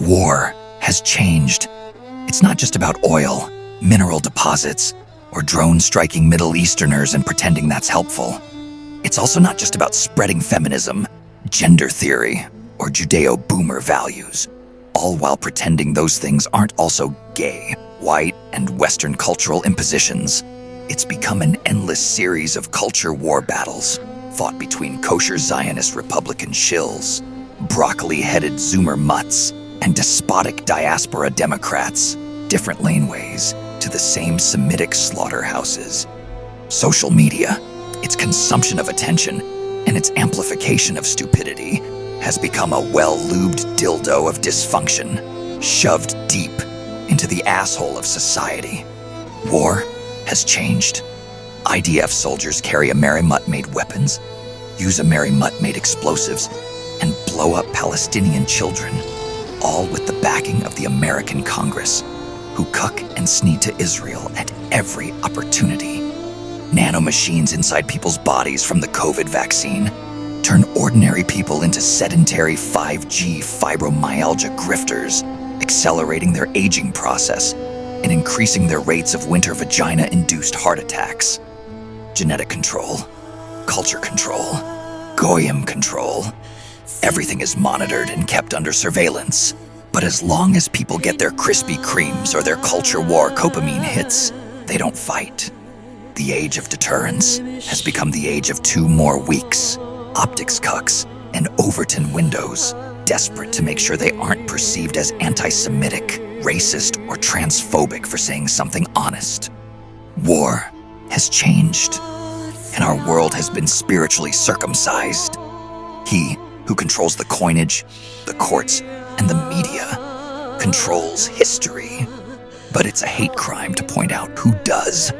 War has changed. It's not just about oil, mineral deposits, or drones striking Middle Easterners and pretending that's helpful. It's also not just about spreading feminism, gender theory, or Judeo-boomer values, all while pretending those things aren't also gay, white, and Western cultural impositions. It's become an endless series of culture war battles, fought between kosher Zionist Republican shills, broccoli-headed Zoomer mutts, and despotic diaspora Democrats, different laneways to the same Semitic slaughterhouses. Social media, its consumption of attention, and its amplification of stupidity has become a well-lubed dildo of dysfunction, shoved deep into the asshole of society. War has changed. IDF soldiers carry Amerimut-made weapons, use Amerimut-made explosives, and blow up Palestinian children, all with the backing of the American Congress, who cuck and sneed to Israel at every opportunity. Nanomachines inside people's bodies from the COVID vaccine turn ordinary people into sedentary 5G fibromyalgia grifters, accelerating their aging process and increasing their rates of winter vagina-induced heart attacks. Genetic control, culture control, goyim control. Everything is monitored and kept under surveillance. But as long as people get their Krispy Kremes or their culture war copamine hits, they don't fight. The age of deterrence has become the age of 2 more weeks, optics cucks, and Overton windows, desperate to make sure they aren't perceived as anti-Semitic, racist, or transphobic for saying something honest. War has changed, and our world has been spiritually circumcised. He who controls the coinage, the courts, and the media controls history. But it's a hate crime to point out who does,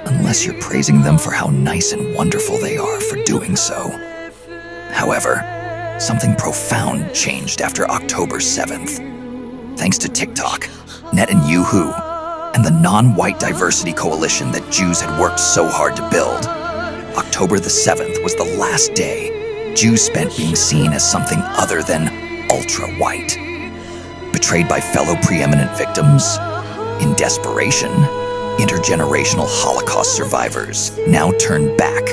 unless you're praising them for how nice and wonderful they are for doing so. However, something profound changed after October 7th. Thanks to TikTok, Netanyahu, and the non-white diversity coalition that Jews had worked so hard to build, October the 7th was the last day Jews spent being seen as something other than ultra-white. Betrayed by fellow preeminent victims, in desperation, intergenerational Holocaust survivors now turn back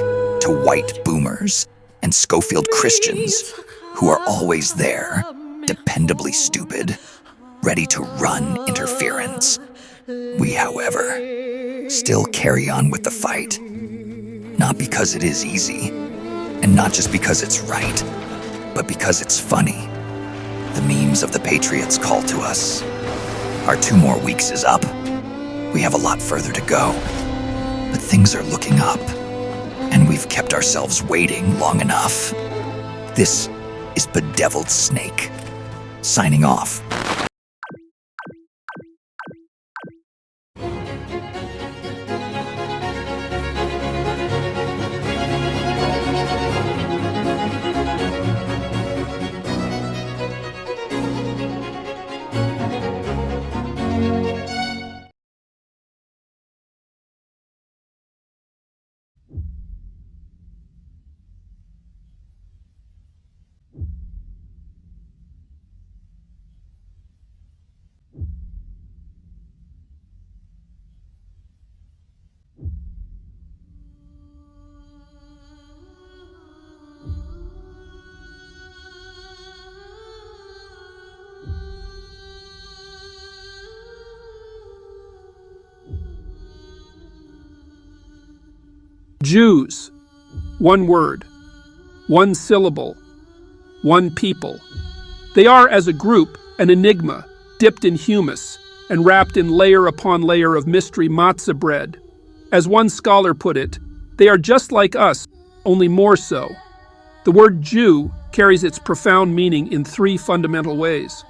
to white boomers and Schofield Christians who are always there, dependably stupid, ready to run interference. We, however, still carry on with the fight, not because it is easy, and not just because it's right, but because it's funny. The memes of the Patriots call to us. Our 2 more weeks is up. We have a lot further to go, but things are looking up, and we've kept ourselves waiting long enough. This is Bedeviled Snake, signing off. Jews, 1 word, 1 syllable, 1 people. They are, as a group, an enigma, dipped in humus and wrapped in layer upon layer of mystery matzah bread. As one scholar put it, they are just like us, only more so. The word Jew carries its profound meaning in 3 fundamental ways.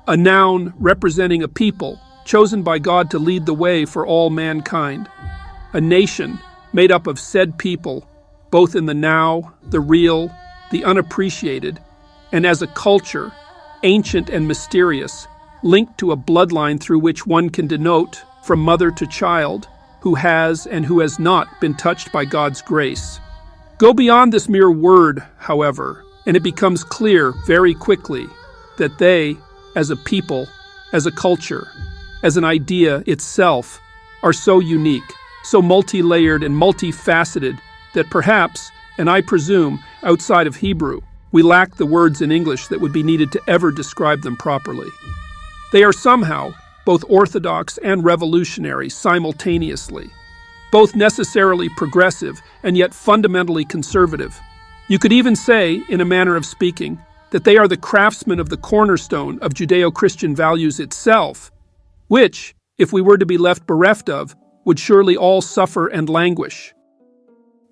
A noun representing a people, chosen by God to lead the way for all mankind. A nation made up of said people, both in the now, the real, the unappreciated, and as a culture, ancient and mysterious, linked to a bloodline through which one can denote, from mother to child, who has and who has not been touched by God's grace. Go beyond this mere word, however, and it becomes clear very quickly that they, as a people, as a culture, as an idea itself, are so unique, so multi-layered and multifaceted that perhaps, and I presume, outside of Hebrew, we lack the words in English that would be needed to ever describe them properly. They are somehow both orthodox and revolutionary simultaneously, both necessarily progressive and yet fundamentally conservative. You could even say, in a manner of speaking, that they are the craftsmen of the cornerstone of Judeo-Christian values itself, which, if we were to be left bereft of, would surely all suffer and languish.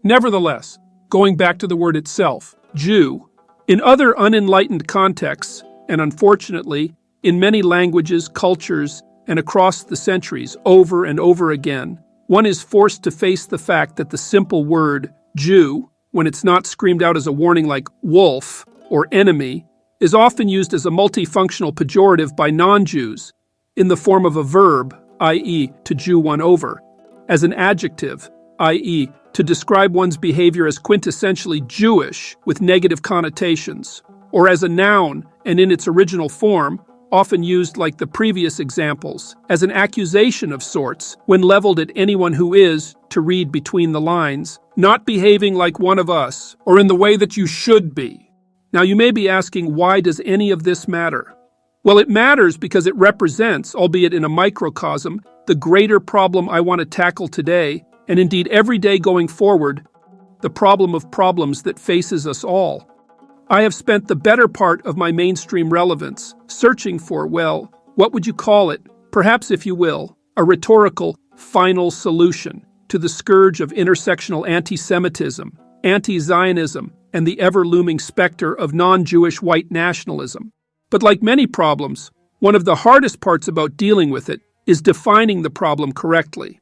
Nevertheless, going back to the word itself, Jew, in other unenlightened contexts, and unfortunately, in many languages, cultures, and across the centuries, over and over again, one is forced to face the fact that the simple word Jew, when it's not screamed out as a warning like wolf or enemy, is often used as a multifunctional pejorative by non-Jews in the form of a verb, i.e., to Jew one over, as an adjective, i.e., to describe one's behavior as quintessentially Jewish with negative connotations, or as a noun and in its original form, often used like the previous examples, as an accusation of sorts when leveled at anyone who is, to read between the lines, not behaving like one of us, or in the way that you should be. Now you may be asking, why does any of this matter? Well, it matters because it represents, albeit in a microcosm, the greater problem I want to tackle today, and indeed every day going forward, the problem of problems that faces us all. I have spent the better part of my mainstream relevance searching for, well, what would you call it? Perhaps, if you will, a rhetorical final solution to the scourge of intersectional antisemitism, anti-Zionism, and the ever-looming specter of non-Jewish white nationalism. But like many problems, one of the hardest parts about dealing with it is defining the problem correctly.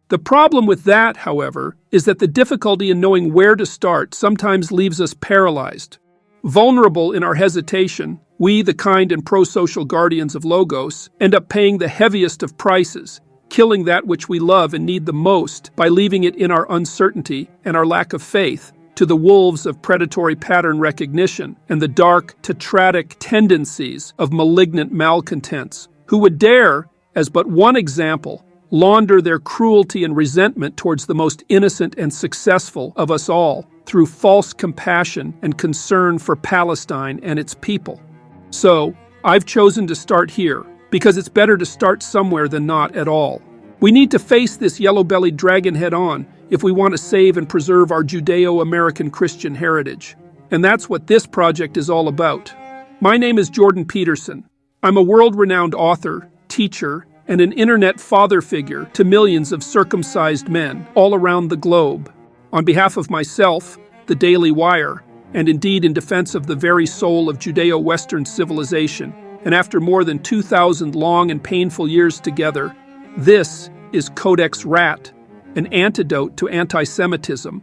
The problem with that, however, is that the difficulty in knowing where to start sometimes leaves us paralyzed. Vulnerable in our hesitation, we, the kind and pro-social guardians of Logos, end up paying the heaviest of prices, killing that which we love and need the most by leaving it in our uncertainty and our lack of faith to the wolves of predatory pattern recognition and the dark, tetratic tendencies of malignant malcontents, who would dare, as but one example, launder their cruelty and resentment towards the most innocent and successful of us all through false compassion and concern for Palestine and its people. So, I've chosen to start here, because it's better to start somewhere than not at all. We need to face this yellow-bellied dragon head-on if we want to save and preserve our Judeo-American Christian heritage. And that's what this project is all about. My name is Jordan Peterson. I'm a world-renowned author, teacher, and an internet father figure to millions of circumcised men all around the globe. On behalf of myself, the Daily Wire, and indeed in defense of the very soul of Judeo-Western civilization, and after more than 2,000 long and painful years together, this is Codex Rat, an antidote to antisemitism.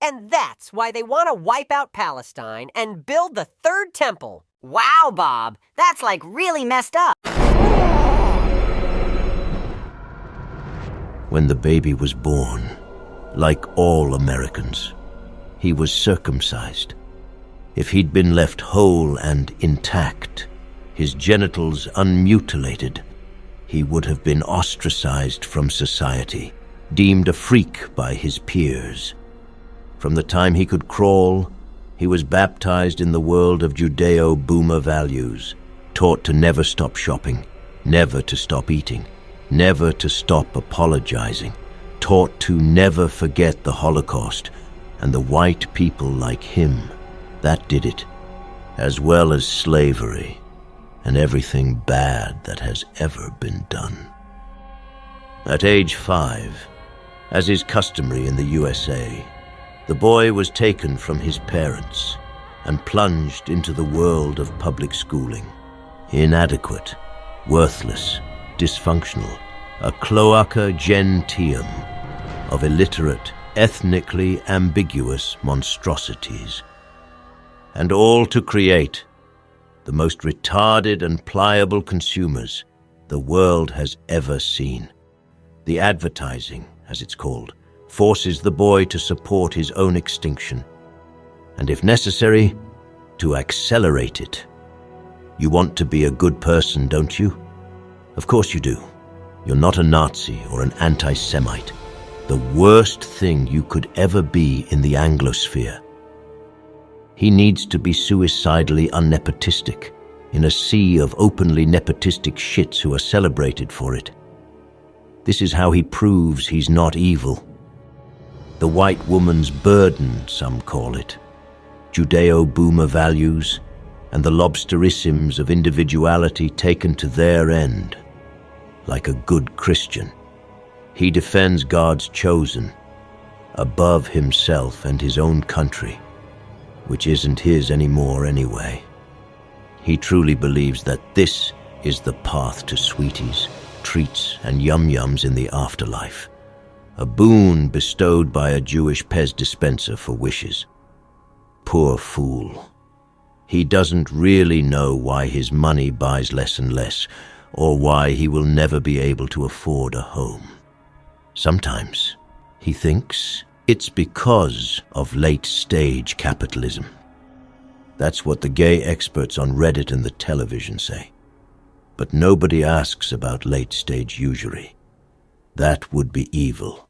And that's why they want to wipe out Palestine and build the third temple. Wow, Bob, that's like really messed up. When the baby was born, like all Americans, he was circumcised. If he'd been left whole and intact, his genitals unmutilated, he would have been ostracized from society, deemed a freak by his peers. From the time he could crawl, he was baptized in the world of Judeo-Boomer values, taught to never stop shopping, never to stop eating, never to stop apologizing, taught to never forget the Holocaust and the white people like him. That did it, as well as slavery and everything bad that has ever been done. At age 5, as is customary in the USA, the boy was taken from his parents and plunged into the world of public schooling. Inadequate, worthless, dysfunctional, a cloaca gentium of illiterate, ethnically ambiguous monstrosities. And all to create the most retarded and pliable consumers the world has ever seen. The advertising as it's called, forces the boy to support his own extinction, and if necessary, to accelerate it. You want to be a good person, don't you? Of course you do. You're not a Nazi or an anti-Semite. The worst thing you could ever be in the Anglosphere. He needs to be suicidally unnepotistic, in a sea of openly nepotistic shits who are celebrated for it. This is how he proves he's not evil. The white woman's burden, some call it. Judeo-boomer values, and the lobsterisms of individuality taken to their end. Like a good Christian, he defends God's chosen, above himself and his own country, which isn't his anymore anyway. He truly believes that this is the path to sweeties, treats, and yum-yums in the afterlife, a boon bestowed by a Jewish Pez dispenser for wishes. Poor fool. He doesn't really know why his money buys less and less, or why he will never be able to afford a home. Sometimes he thinks it's because of late-stage capitalism. That's what the gay experts on Reddit and the television say. But nobody asks about late-stage usury. That would be evil.